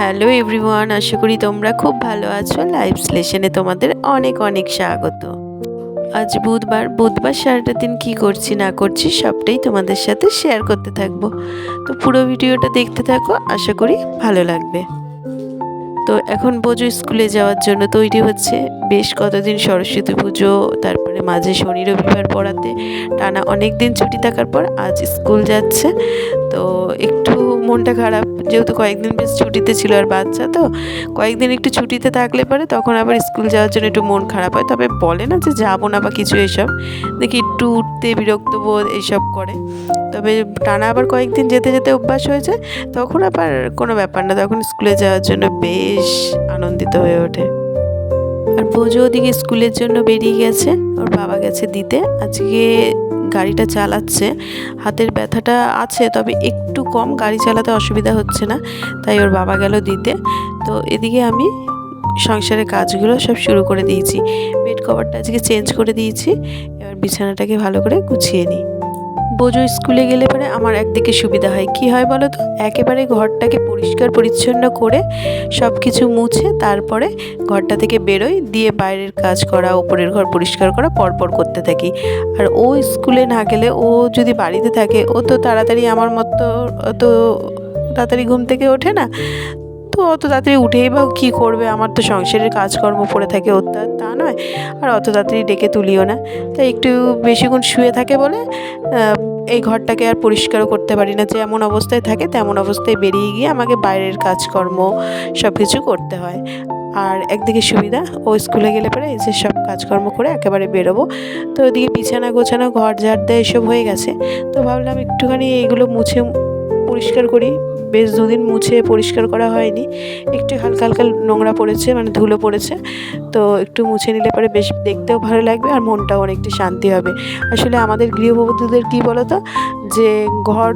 Hello everyone, আশা করি তোমরা খুব ভালো আছো। লাইভ স্লেশনে তোমাদের অনেক অনেক স্বাগত। আজ বুধবার সারাটা দিন কি করছি না করছি সবটাই তোমাদের সাথে শেয়ার করতে থাকবো। তো পুরো ভিডিওটা দেখতে থাকো, আশা করি ভালো লাগবে। তো এখন বোঝো স্কুলে যাওয়ার জন্য তৈরি হচ্ছে। বেশ কতদিন সরস্বতী পুজো, তারপরে মাঝে শনি রবিবার পড়াতে টানা অনেক দিন ছুটি থাকার পর আজ স্কুল যাচ্ছে। তো একটু মনটা খারাপ, যেহেতু কয়েকদিন বেশ ছুটিতে ছিল, আর বাচ্চা তো কয়েকদিন একটু ছুটিতে থাকলে পারে তখন আবার স্কুল যাওয়ার জন্য একটু মন খারাপ হয়। তবে বলে না যে যাবো না বা কিছু, এসব দেখি একটু উঠতে বিরক্ত বোধ এইসব করে। তবে টানা আবার কয়েকদিন যেতে যেতে অভ্যাস হয়েছে, তখন আবার কোনো ব্যাপার না, তখন স্কুলে যাওয়ার জন্য বেশ আনন্দিত হয়ে ওঠে। আর বোঝো ওদিকে স্কুলের জন্য বেরিয়ে গেছে, ওর বাবা গেছে দিতে। আজকে গাড়িটা চালাচ্ছে, হাতের ব্যথাটা আছে তবে একটু কম, গাড়ি চালাতে অসুবিধা হচ্ছে না, তাই ওর বাবা গেল দিতে। তো এদিকে আমি সংসারের কাজগুলো সব শুরু করে দিয়েছি। বেড কভারটা আজকে চেঞ্জ করে দিয়েছি, এবার বিছানাটাকে ভালো করে গুছিয়ে নিই। বোঝো স্কুলে গেলে পরে আমার একদিকে সুবিধা হয়, কি হয় বলো তো, একেবারে ঘরটাকে পরিষ্কার পরিচ্ছন্ন করে সব কিছু মুছে তারপরে ঘরটা থেকে বেরোই, দিয়ে বাইরের কাজ করা, উপরের ঘর পরিষ্কার করা পরপর করতে থাকি। আর ও স্কুলে না গেলে, ও যদি বাড়িতে থাকে, ও তো তাড়াতাড়ি আমার মতো অত তাড়াতাড়ি ঘুম থেকে ওঠে না। তো অত তাড়াতাড়ি উঠেই বা কী করবে, আমার তো সংসারের কাজকর্ম পড়ে থাকে, ওর তা নয়। আর অত তাড়াতাড়ি ডেকে তুলিও না, তাই একটু বেশিক্ষণ শুয়ে থাকে বলে এই ঘরটাকে আর পরিষ্কারও করতে পারি না। যেমন অবস্থায় থাকে তেমন অবস্থায় বেরিয়ে গিয়ে আমাকে বাইরের কাজকর্ম সব কিছু করতে হয়। আর একদিকে সুবিধা, ও স্কুলে গেলে পরে এই যে সব কাজকর্ম করে একেবারে বেরোবো। তো ওদিকে বিছানা গোছানো, ঘর ঝাড় দেয়, এসব হয়ে গেছে। তো ভাবলাম একটুখানি এইগুলো মুছে পরিষ্কার করি। বেশ দুদিন মুছে পরিষ্কার করা হয়নি, একটু হালকা হালকা নোংরা পড়েছে, মানে ধুলো পড়েছে। তো একটু মুছে নিলে পরে বেশ দেখতেও ভালো লাগবে আর মনটাও অনেকটা শান্তি হবে। আসলে আমাদের গৃহবধূদের কী বলো তো, যে ঘর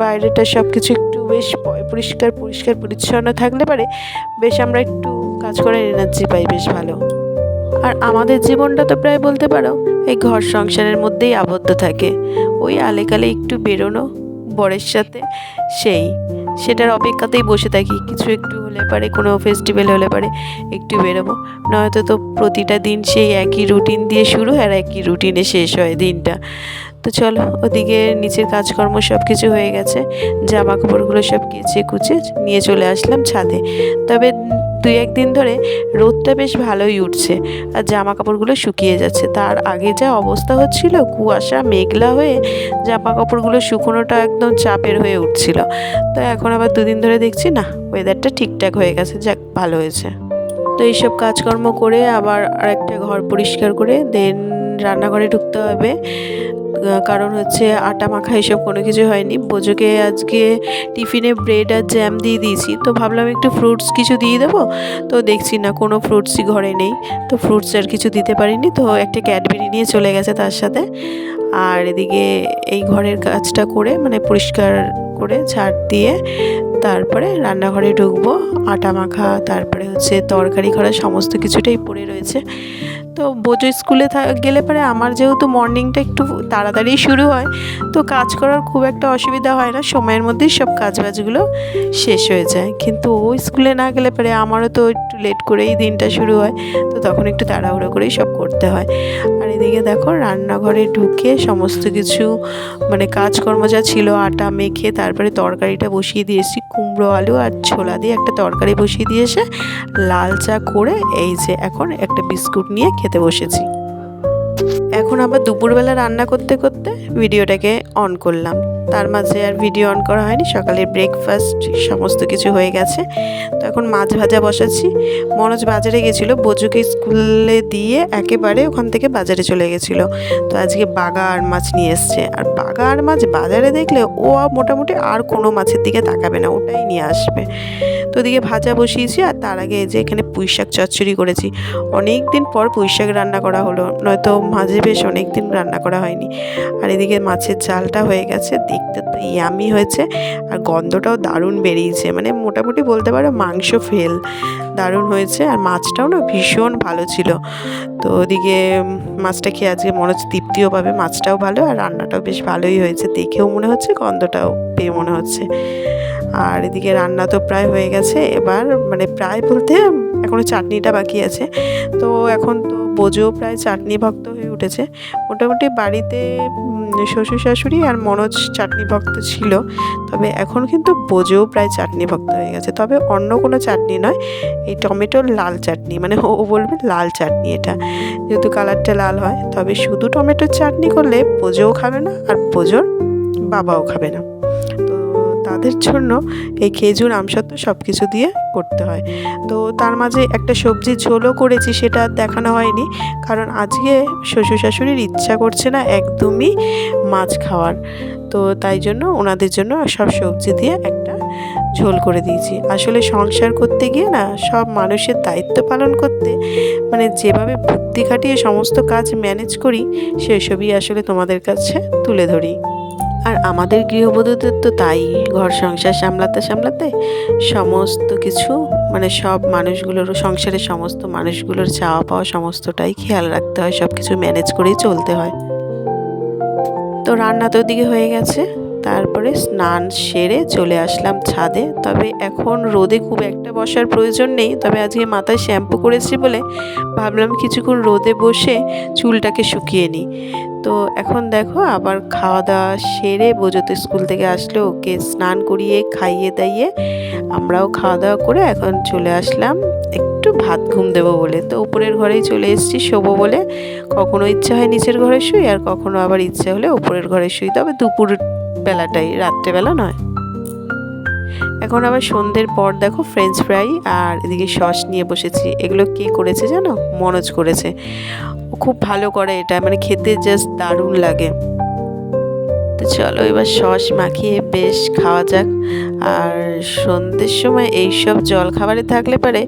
বাইরেটা সব কিছু একটু বেশ পরিষ্কার পরিষ্কার পরিচ্ছন্ন থাকলে পারে বেশ আমরা একটু কাজ করার এনার্জি পাই বেশ ভালো। আর আমাদের জীবনটা তো প্রায় বলতে পারো এই ঘর সংসারের মধ্যেই আবদ্ধ থাকে। ওই আলেকালে একটু বেরোনো বরের সাথে, সেটার অপেক্ষাতেই বসে থাকি। কিছু একটু হলে পারে, কোনো ফেস্টিভ্যাল হলে পারে একটু বেরোবো, নয়তো তো প্রতিটা দিন সেই একই রুটিন দিয়ে শুরু আর একই রুটিনে শেষ হয় দিনটা। তো চলো, ওদিকে নিচের কাজকর্ম সব কিছু হয়ে গেছে, জামা কাপড়গুলো সব কেচে কুচে নিয়ে চলে আসলাম ছাদে। তবে 2-1 দিন ধরে রোদটা বেশ ভালোই উঠছে আর জামা কাপড়গুলো শুকিয়ে যাচ্ছে। তার আগে যা অবস্থা হচ্ছিল, কুয়াশা মেঘলা হয়ে জামা কাপড়গুলো শুকোনোটা একদম চাপের হয়ে উঠছিল। তো এখন আবার 2 দিন ধরে দেখছি না, ওয়েদারটা ঠিকঠাক হয়ে গেছে, যাক ভালো হয়েছে। তো এইসব কাজকর্ম করে আবার আরেকটা ঘর পরিষ্কার করে দেন রান্নাঘরে ঢুকতে হবে। কারণ হচ্ছে আটা মাখা এসব কোনো কিছু হয়নি। বোঝোকে আজকে টিফিনে ব্রেড আর জ্যাম দিয়ে দিয়েছি, তো ভাবলাম একটু ফ্রুটস কিছু দিয়ে দেবো। তো দেখছি না কোনো ফ্রুটসই ঘরে নেই, তো ফ্রুটস আর কিছু দিতে পারিনি। তো একটা ক্যাডবেরি নিয়ে চলে গেছে তার সাথে। আর এদিকে এই ঘরের কাজটা করে, মানে পরিষ্কার করে ঝাড় দিয়ে তারপরে রান্নাঘরে ঢুকবো। আটা মাখা, তারপরে হচ্ছে তরকারি করা, সমস্ত কিছুটাই পড়ে রয়েছে। তো বোঝো স্কুলে গেলে পরে আমার যেহেতু মর্নিংটা একটু তাড়াতাড়ি শুরু হয়, তো কাজ করার খুব একটা অসুবিধা হয় না, সময়ের মধ্যেই সব কাজবাজগুলো শেষ হয়ে যায়। কিন্তু ও স্কুলে না গেলে পরে আমারও তো একটু লেট করেই দিনটা শুরু হয়, তো তখন একটু তাড়াহুড়ো করেই সব করতে হয়। আর এদিকে দেখো রান্নাঘরে ঢুকে সমস্ত কিছু, মানে কাজকর্ম যা ছিল, আটা মেখে তারপরে তরকারিটা বসিয়ে দিয়েছি। কুমড়ো আলু আর ছোলা দিয়ে একটা তরকারি বসিয়ে দিয়েছে, লাল চা করে এই যে এখন একটা বিস্কুট নিয়ে খেতে বসেছি। এখন আবার দুপুরবেলা রান্না করতে করতে ভিডিওটাকে অন করলাম, তার মাঝে আর ভিডিও অন করা হয়নি। সকালের ব্রেকফাস্ট সমস্ত কিছু হয়ে গেছে। তো এখন মাছ ভাজা বসাচ্ছি। মনোজ বাজারে গেছিলো, বোঝোকে স্কুলে দিয়ে একেবারে ওখান থেকে বাজারে চলে গেছিলো। তো আজকে বাগা আর মাছ নিয়ে এসছে, আর বাগা আর মাছ বাজারে দেখলে ও মোটামুটি আর কোনো মাছের দিকে তাকাবে না, ওটাই নিয়ে আসবে। তো ওদিকে ভাজা বসিয়েছি, আর তার আগে যে এখানে পুঁইশাক চচ্চড়ি করেছি। অনেক দিন পর পুঁইশাক রান্না করা হলো, নয়তো মাঝে বেশ অনেক দিন রান্না করা হয়নি। আর এদিকে মাছের ঝালটা হয়ে গেছে, দেখতে তো ইয়ামি হয়েছে, আর গন্ধটাও দারুণ বেরিয়েছে, মানে মোটামুটি বলতে পারো মাংস ফেল, দারুণ হয়েছে। আর মাছটাও না ভীষণ ভালো ছিল। তো ওদিকে মাছটা খেয়ে আজকে মনে হচ্ছে তৃপ্তিও পাবে, মাছটাও ভালো আর রান্নাটাও বেশ ভালোই হয়েছে, দেখেও মনে হচ্ছে, গন্ধটাও পেয়ে মনে হচ্ছে। আর এদিকে রান্না তো প্রায় হয়ে গেছে, এবার মানে প্রায় বলতে এখনও চাটনিটা বাকি আছে। তো এখন তো বোঝো প্রায় চাটনি ভক্ত হয়ে উঠেছে। মোটামুটি বাড়িতে শ্বশুর শাশুড়ি আর মনোজ চাটনি ভক্ত ছিল, তবে এখন কিন্তু বোঝেও প্রায় চাটনি ভক্ত হয়ে গেছে। তবে অন্য কোনো চাটনি নয়, এই টমেটোর লাল চাটনি, মানে ও বলবে লাল চাটনি এটা, যেহেতু কালারটা লাল হয়। তবে শুধু টমেটোর চাটনি করলে বোঝেও খাবে না আর বোঝোর বাবাও খাবে না। তো তাদের জন্য এই খেজুর আমসত্ত্ব সব কিছু দিয়ে করতে হয়। তো তার মাঝে একটা সবজির ঝোলও করেছি, সেটা দেখানো হয়নি, কারণ আজকে শ্বশুর শাশুড়ির ইচ্ছা করছে না একদমই মাছ খাওয়ার। তো তাই জন্য ওনাদের জন্য সব সবজি দিয়ে একটা ঝোল করে দিয়েছি। আসলে সংসার করতে গিয়ে না সব মানুষের দায়িত্ব পালন করতে মানে যেভাবে বুদ্ধি খাটিয়ে সমস্ত কাজ ম্যানেজ করি, সেসবই আসলে তোমাদের কাছে তুলে ধরি। আর আমাদের গৃহবধূদের তো তাই, ঘর সংসার সামলাতে সামলাতে সমস্ত কিছু মানে সব মানুষগুলোর, সংসারের সমস্ত মানুষগুলোর চাওয়া পাওয়া সমস্তটাই খেয়াল রাখতে হয়, সব কিছু ম্যানেজ করেই চলতে হয়। তো রান্না তো ওদিকে হয়ে গেছে, তারপরে স্নান সেরে চলে আসলাম ছাদে। তবে এখন রোদে খুব একটা বসার প্রয়োজন নেই, তবে আজকে মাথায় শ্যাম্পু করেছি বলে ভাবলাম কিছুক্ষণ রোদে বসে চুলটাকে শুকিয়ে নিই। তো এখন দেখো আবার খাওয়া দাওয়া সেরে বোঝো তো স্কুল থেকে আসলো, ওকে স্নান করিয়ে খাইয়ে দাইয়ে আমরাও খাওয়া দাওয়া করে এখন চলে আসলাম একটু ভাত ঘুম দেবো বলে। তো উপরের ঘরেই চলে এসেছি শোবো বলে। কখনো ইচ্ছা হয় নিচের ঘরে শুই, আর কখনো আবার ইচ্ছা হলে উপরের ঘরে শুই, তবে দুপুর বেলাটাই, রাত্রেবেলা নয়। এখন আবার সন্ধ্যের পর দেখো ফ্রেঞ্চ ফ্রাই আর এদিকে সস নিয়ে বসেছি। এগুলো কে করেছে জানো? মনোজ করেছে। ও খুব ভালো করে এটা, মানে খেতে জাস্ট দারুণ লাগে। তো চলো এবার সস মাখিয়ে বেশ খাওয়া যাক। আর সন্ধ্যের সময় এইসব জল খাবারে থাকলে পারে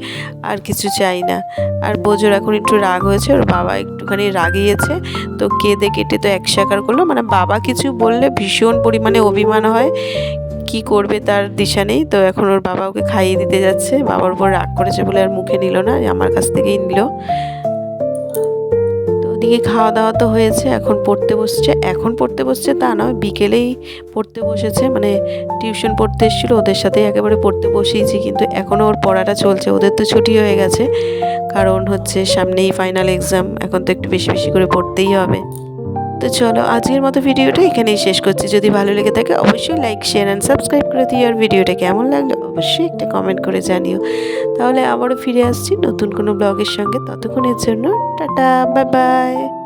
আর কিছু চাই না। আর বোঝোর এখন একটু রাগ হয়েছে, ওর বাবা একটুখানি রাগিয়েছে, তো কেঁদে কেটে তো একসাকার করলো। মানে বাবা কিছু বললে ভীষণ পরিমাণে অভিমান হয়, কি করবে তার দিশা নেই। তো এখন ওর বাবা ওকে খাইয়ে দিতে যাচ্ছে, বাবার উপর রাগ করেছে বলে আর মুখে নিল না, আমার কাছ থেকেই নিল। ওদিকে খাওয়া দাওয়া তো হয়েছে, এখন পড়তে বসছে। এখন পড়তে বসছে তা নয়, বিকেলেই পড়তে বসেছে, মানে টিউশন পড়তে এসেছিলো, ওদের সাথেই একেবারে পড়তে বসিয়েছি। কিন্তু এখনও ওর পড়াটা চলছে, ওদের তো ছুটি হয়ে গেছে, কারণ হচ্ছে সামনেই ফাইনাল এক্সাম, এখন তো একটু বেশি বেশি করে পড়তেই হবে। তো চলো আজকের মতো ভিডিওটা এখানেই শেষ করছি। যদি ভালো লেগে থাকে অবশ্যই লাইক শেয়ার অ্যান্ড সাবস্ক্রাইব করে দিও, আর ভিডিওটা কেমন লাগলো অবশ্যই একটা কমেন্ট করে জানিও। তাহলে আবারও ফিরে আসছি নতুন কোনো ব্লগের সঙ্গে, ততক্ষণের জন্য টাটা, বাই বাই।